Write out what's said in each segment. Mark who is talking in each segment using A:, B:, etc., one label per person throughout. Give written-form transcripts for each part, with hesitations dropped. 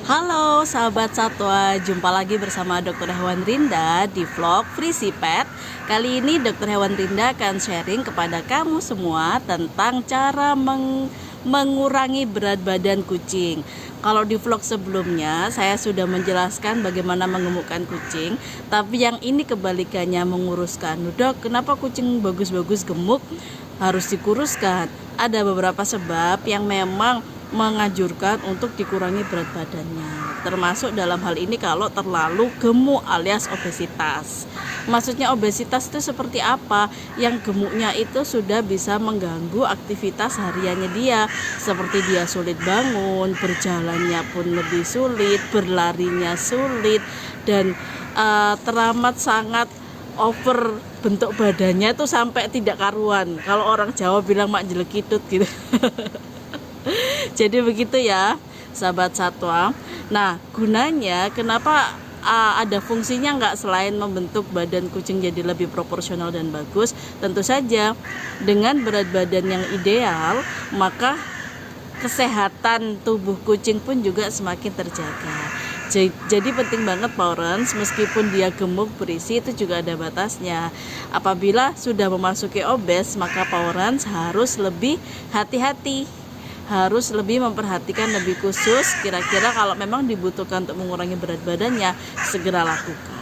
A: Halo sahabat satwa, jumpa lagi bersama Dr. Hewan Rinda di vlog Frisi Pet. Kali ini Dr. Hewan Rinda akan sharing kepada kamu semua tentang cara mengurangi berat badan kucing. Kalau di vlog sebelumnya saya sudah menjelaskan bagaimana mengemukkan kucing, tapi yang ini kebalikannya, menguruskan. Dok, kenapa kucing bagus-bagus gemuk harus dikuruskan? Ada beberapa sebab yang memang menganjurkan untuk dikurangi berat badannya, termasuk dalam hal ini kalau terlalu gemuk alias obesitas. Maksudnya obesitas itu seperti apa? Yang gemuknya itu sudah bisa mengganggu aktivitas hariannya dia, seperti dia sulit bangun, berjalannya pun lebih sulit, berlarinya sulit, dan teramat sangat over bentuk badannya tuh sampai tidak karuan. Kalau orang Jawa bilang mak jelekitut gitu. Jadi begitu ya sahabat satwa. Nah, gunanya kenapa ada fungsinya nggak selain membentuk badan kucing jadi lebih proporsional dan bagus? Tentu saja dengan berat badan yang ideal, maka kesehatan tubuh kucing pun juga semakin terjaga. Jadi penting banget Powerance, meskipun dia gemuk berisi itu juga ada batasnya. Apabila sudah memasuki obes, maka Powerance harus lebih hati-hati, harus lebih memperhatikan lebih khusus. Kira-kira kalau memang dibutuhkan untuk mengurangi berat badannya, segera lakukan.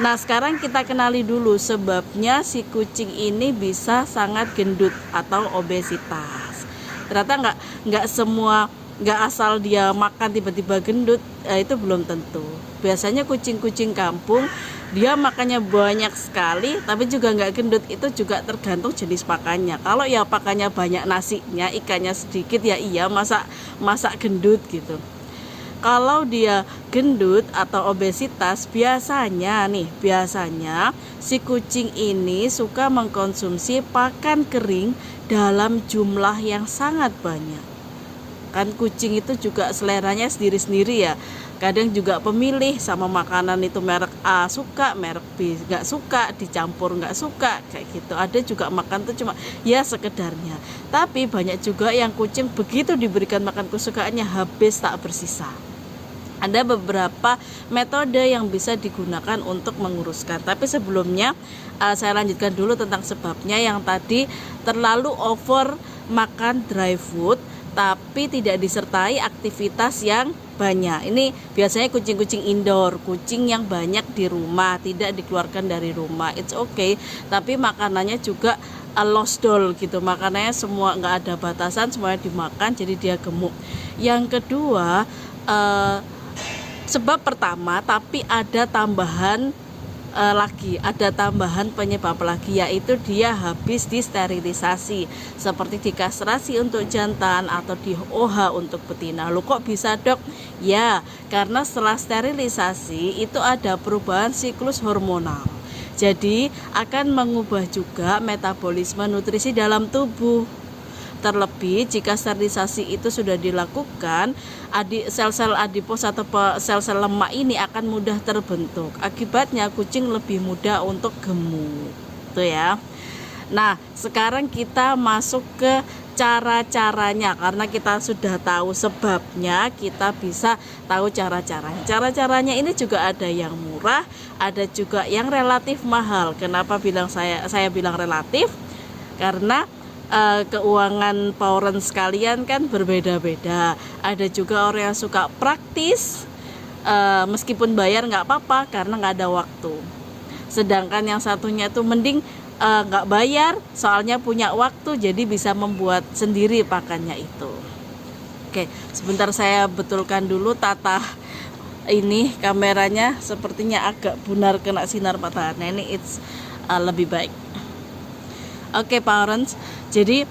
A: Nah, sekarang kita kenali dulu sebabnya si kucing ini bisa sangat gendut atau obesitas. Ternyata nggak semua, nggak asal dia makan tiba-tiba gendut, itu belum tentu. Biasanya kucing-kucing kampung dia makannya banyak sekali tapi juga nggak gendut, itu juga tergantung jenis pakannya. Kalau ya pakannya banyak nasinya, ikannya sedikit, ya iya masak gendut gitu. Kalau dia gendut atau obesitas, biasanya si kucing ini suka mengkonsumsi pakan kering dalam jumlah yang sangat banyak. Kan kucing itu juga seleranya sendiri-sendiri ya. Kadang juga pemilih sama makanan itu, merek A suka, merek B nggak suka, dicampur nggak suka, kayak gitu. Ada juga makan tuh cuma ya sekedarnya. Tapi banyak juga yang kucing begitu diberikan makan kesukaannya habis tak bersisa. Ada beberapa metode yang bisa digunakan untuk menguruskan. Tapi sebelumnya saya lanjutkan dulu tentang sebabnya. Yang tadi terlalu over makan dry food tapi tidak disertai aktivitas yang banyak. Ini biasanya kucing-kucing indoor, kucing yang banyak di rumah, tidak dikeluarkan dari rumah. It's okay, tapi makanannya juga lost doll gitu. Makanannya semua nggak ada batasan, semuanya dimakan, jadi dia gemuk. Yang kedua, sebab pertama, tapi ada tambahan ada tambahan penyebab lagi, yaitu dia habis disterilisasi, seperti dikastrasi untuk jantan atau di OH untuk betina. Lu kok bisa dok? Ya, karena setelah sterilisasi itu ada perubahan siklus hormonal, jadi akan mengubah juga metabolisme nutrisi dalam tubuh. Terlebih jika sterilisasi itu sudah dilakukan, sel-sel adipos atau sel-sel lemak ini akan mudah terbentuk. Akibatnya kucing lebih mudah untuk gemuk. Tuh ya. Nah, sekarang kita masuk ke cara-caranya. Karena kita sudah tahu sebabnya, kita bisa tahu cara-caranya. Cara-caranya ini juga ada yang murah, ada juga yang relatif mahal. Kenapa saya bilang relatif? Karena keuangan Powerance sekalian kan berbeda-beda. Ada juga orang yang suka praktis, meskipun bayar nggak apa-apa karena nggak ada waktu. Sedangkan yang satunya itu mending nggak bayar, soalnya punya waktu, jadi bisa membuat sendiri pakannya itu. Oke, sebentar saya betulkan dulu tata ini kameranya, sepertinya agak bunar kena sinar matahari. Ini lebih baik. Oke Powerance, jadi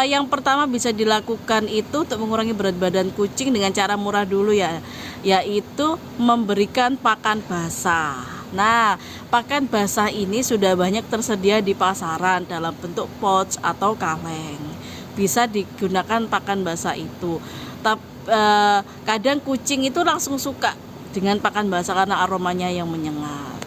A: yang pertama bisa dilakukan itu untuk mengurangi berat badan kucing dengan cara murah dulu ya, yaitu memberikan pakan basah. Nah, pakan basah ini sudah banyak tersedia di pasaran dalam bentuk pouch atau kaleng. Bisa digunakan pakan basah itu. Kadang kucing itu langsung suka dengan pakan basah karena aromanya yang menyengat.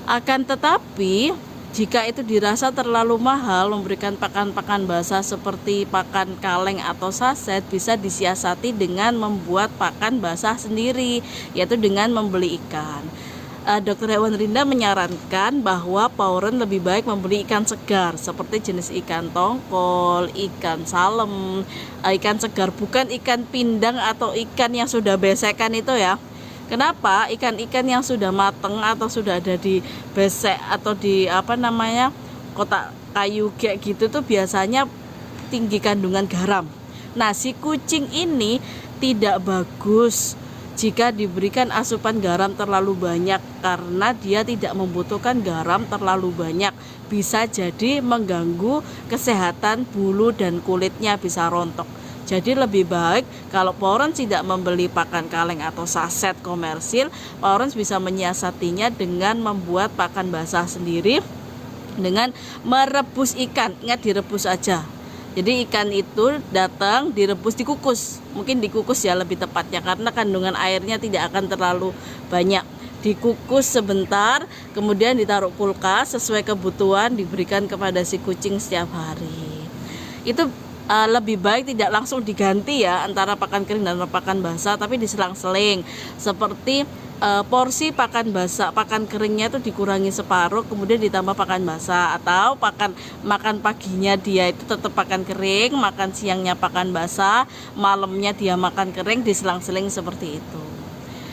A: Akan tetapi Jika itu dirasa terlalu mahal, memberikan pakan-pakan basah seperti pakan kaleng atau saset bisa disiasati dengan membuat pakan basah sendiri, yaitu dengan membeli ikan. Dr. Hewan Rinda menyarankan bahwa Pauren lebih baik membeli ikan segar seperti jenis ikan tongkol, ikan salem, ikan segar, bukan ikan pindang atau ikan yang sudah besekan itu ya. Kenapa? Ikan-ikan yang sudah mateng atau sudah ada di besek atau di kotak kayu kayak gitu tuh biasanya tinggi kandungan garam. Nah, si kucing ini tidak bagus jika diberikan asupan garam terlalu banyak karena dia tidak membutuhkan garam terlalu banyak. Bisa jadi mengganggu kesehatan bulu dan kulitnya bisa rontok. Jadi lebih baik kalau Pauren tidak membeli pakan kaleng atau saset komersil, Pauren bisa menyiasatinya dengan membuat pakan basah sendiri dengan merebus ikan. Ingat, direbus aja. Jadi ikan itu datang direbus, dikukus. Mungkin dikukus ya lebih tepatnya karena kandungan airnya tidak akan terlalu banyak. Dikukus sebentar, kemudian ditaruh kulkas sesuai kebutuhan, diberikan kepada si kucing setiap hari. Itu lebih baik tidak langsung diganti ya antara pakan kering dan pakan basah, tapi diselang-seling. Seperti porsi pakan basah, pakan keringnya itu dikurangi separuh, kemudian ditambah pakan basah, atau makan paginya dia itu tetap pakan kering, makan siangnya pakan basah, malamnya dia makan kering, diselang-seling seperti itu.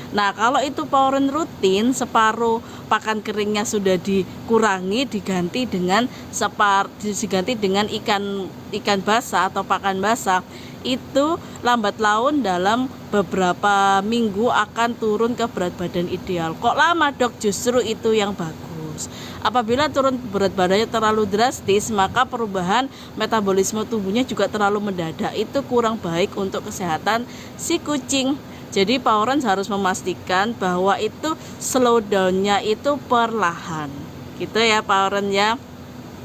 A: Nah, kalau itu Pauren rutin, separuh pakan keringnya sudah dikurangi, diganti dengan ikan basah atau pakan basah, itu lambat laun dalam beberapa minggu akan turun ke berat badan ideal. Kok lama, Dok? Justru itu yang bagus. Apabila turun berat badannya terlalu drastis, maka perubahan metabolisme tubuhnya juga terlalu mendadak. Itu kurang baik untuk kesehatan si kucing. Jadi Pauren harus memastikan bahwa itu slow down-nya itu perlahan. Gitu ya Pauren ya.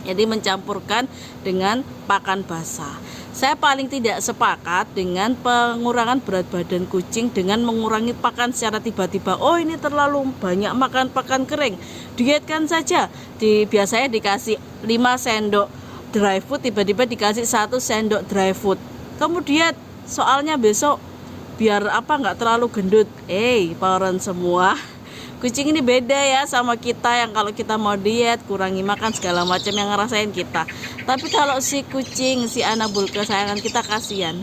A: Jadi mencampurkan dengan pakan basah. Saya paling tidak sepakat dengan pengurangan berat badan kucing dengan mengurangi pakan secara tiba-tiba. Oh, ini terlalu banyak makan pakan kering, dietkan saja. Biasanya dikasih 5 sendok dry food, tiba-tiba dikasih 1 sendok dry food. Kemudian soalnya besok biar nggak terlalu gendut. Pauren semua, kucing ini beda ya sama kita yang kalau kita mau diet, kurangi makan segala macam yang ngerasain kita. Tapi kalau si kucing, si anabul kesayangan kita, kasihan.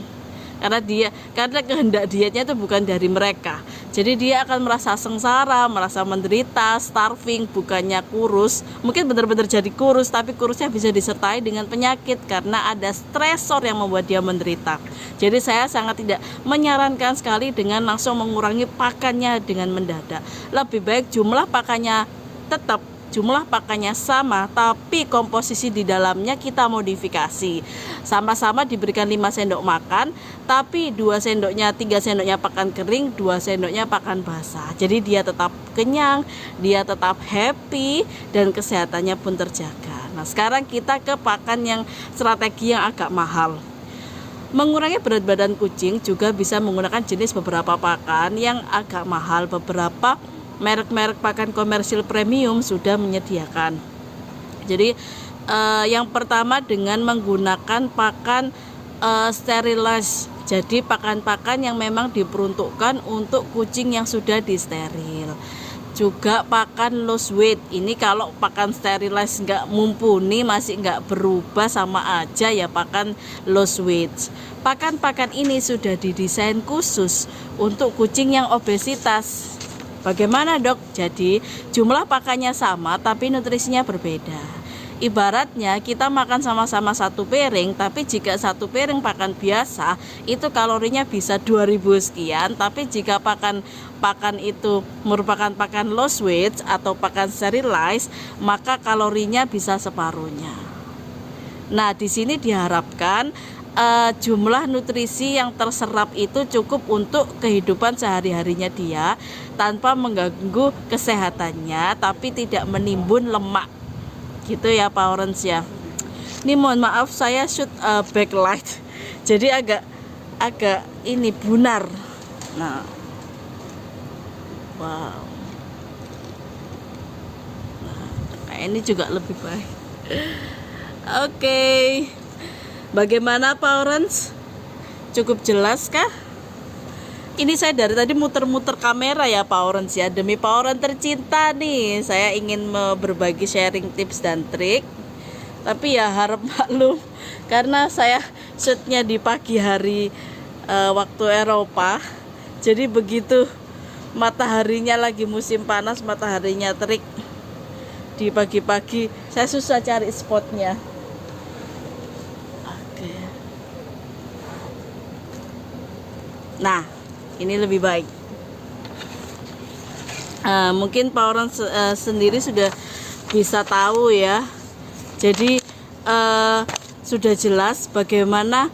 A: Karena kehendak dietnya itu bukan dari mereka. Jadi dia akan merasa sengsara, merasa menderita, starving, bukannya kurus. Mungkin benar-benar jadi kurus, tapi kurusnya bisa disertai dengan penyakit karena ada stresor yang membuat dia menderita. Jadi saya sangat tidak menyarankan sekali dengan langsung mengurangi pakannya dengan mendadak. Lebih baik jumlah pakannya tetap, jumlah pakannya sama, tapi komposisi di dalamnya kita modifikasi. Sama-sama diberikan 5 sendok makan, tapi 2 sendoknya, 3 sendoknya pakan kering, 2 sendoknya pakan basah. Jadi dia tetap kenyang, dia tetap happy, dan kesehatannya pun terjaga. Nah, sekarang kita ke pakan yang strategi yang agak mahal. Mengurangi berat badan kucing juga bisa menggunakan jenis beberapa pakan yang agak mahal. Beberapa merek-merek pakan komersil premium sudah menyediakan. Jadi yang pertama dengan menggunakan pakan sterilize. Jadi pakan-pakan yang memang diperuntukkan untuk kucing yang sudah disteril. Juga pakan lost weight. Ini kalau pakan sterilize nggak mumpuni, masih nggak berubah, sama aja ya pakan lost weight. Pakan-pakan ini sudah didesain khusus untuk kucing yang obesitas. Bagaimana, Dok? Jadi jumlah pakannya sama tapi nutrisinya berbeda. Ibaratnya kita makan sama-sama 1 piring, tapi jika 1 piring pakan biasa itu kalorinya bisa 2000 sekian, tapi jika pakan itu merupakan pakan lost weight atau pakan sterilized, maka kalorinya bisa separuhnya. Nah, di sini diharapkan jumlah nutrisi yang terserap itu cukup untuk kehidupan sehari-harinya dia tanpa mengganggu kesehatannya, tapi tidak menimbun lemak. Gitu ya Pauren ya. Ini mohon maaf saya shoot backlight, jadi agak ini bunar. Nah, wow, nah, ini juga lebih baik. Oke. Bagaimana Pak Orange? Cukup jelas kah? Ini saya dari tadi muter-muter kamera ya Pak Orange ya. Demi Pak Orange tercinta nih, saya ingin berbagi sharing tips dan trik. Tapi ya harap maklum karena saya shootnya di pagi hari waktu Eropa. Jadi begitu mataharinya lagi musim panas, mataharinya terik di pagi-pagi, saya susah cari spotnya. Oke. Nah, ini lebih baik. Mungkin Pak Orange sendiri sudah bisa tahu ya. Jadi sudah jelas bagaimana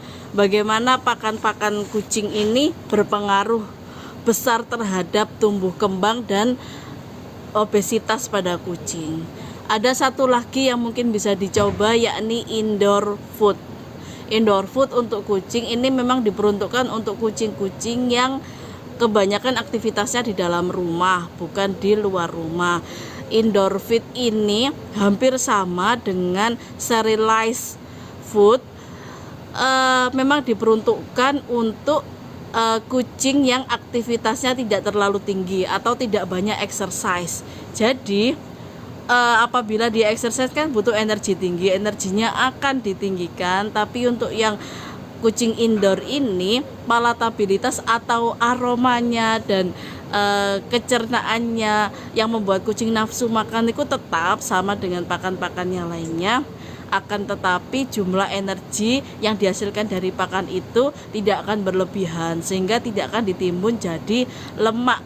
A: pakan-pakan kucing ini berpengaruh besar terhadap tumbuh kembang dan obesitas pada kucing. Ada satu lagi yang mungkin bisa dicoba, yakni indoor food. Indoor food untuk kucing ini memang diperuntukkan untuk kucing-kucing yang kebanyakan aktivitasnya di dalam rumah, bukan di luar rumah. Indoor food ini hampir sama dengan sterilized food, memang diperuntukkan untuk kucing yang aktivitasnya tidak terlalu tinggi atau tidak banyak exercise. Jadi apabila dia exercise kan butuh energi tinggi, energinya akan ditinggikan. Tapi untuk yang kucing indoor ini, palatabilitas atau aromanya dan kecernaannya yang membuat kucing nafsu makan itu tetap sama dengan pakan-pakan yang lainnya. Akan tetapi jumlah energi yang dihasilkan dari pakan itu tidak akan berlebihan, sehingga tidak akan ditimbun jadi lemak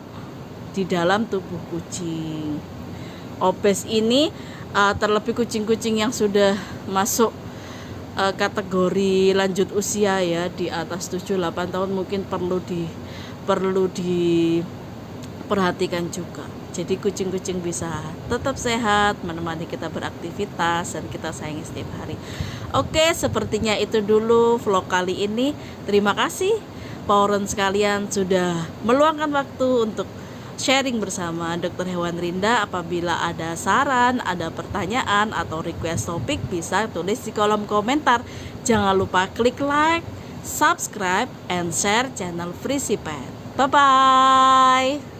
A: di dalam tubuh kucing. Obes ini terlebih kucing-kucing yang sudah masuk kategori lanjut usia ya, di atas 7-8 tahun mungkin perlu diperhatikan juga. Jadi kucing-kucing bisa tetap sehat, menemani kita beraktivitas, dan kita sayangi setiap hari. Oke, sepertinya itu dulu vlog kali ini. Terima kasih Pak Orange sekalian sudah meluangkan waktu untuk sharing bersama Dokter Hewan Rinda. Apabila ada saran, ada pertanyaan atau request topik, bisa tulis di kolom komentar. Jangan lupa klik like, subscribe, and share channel Frisi Pet. Bye bye.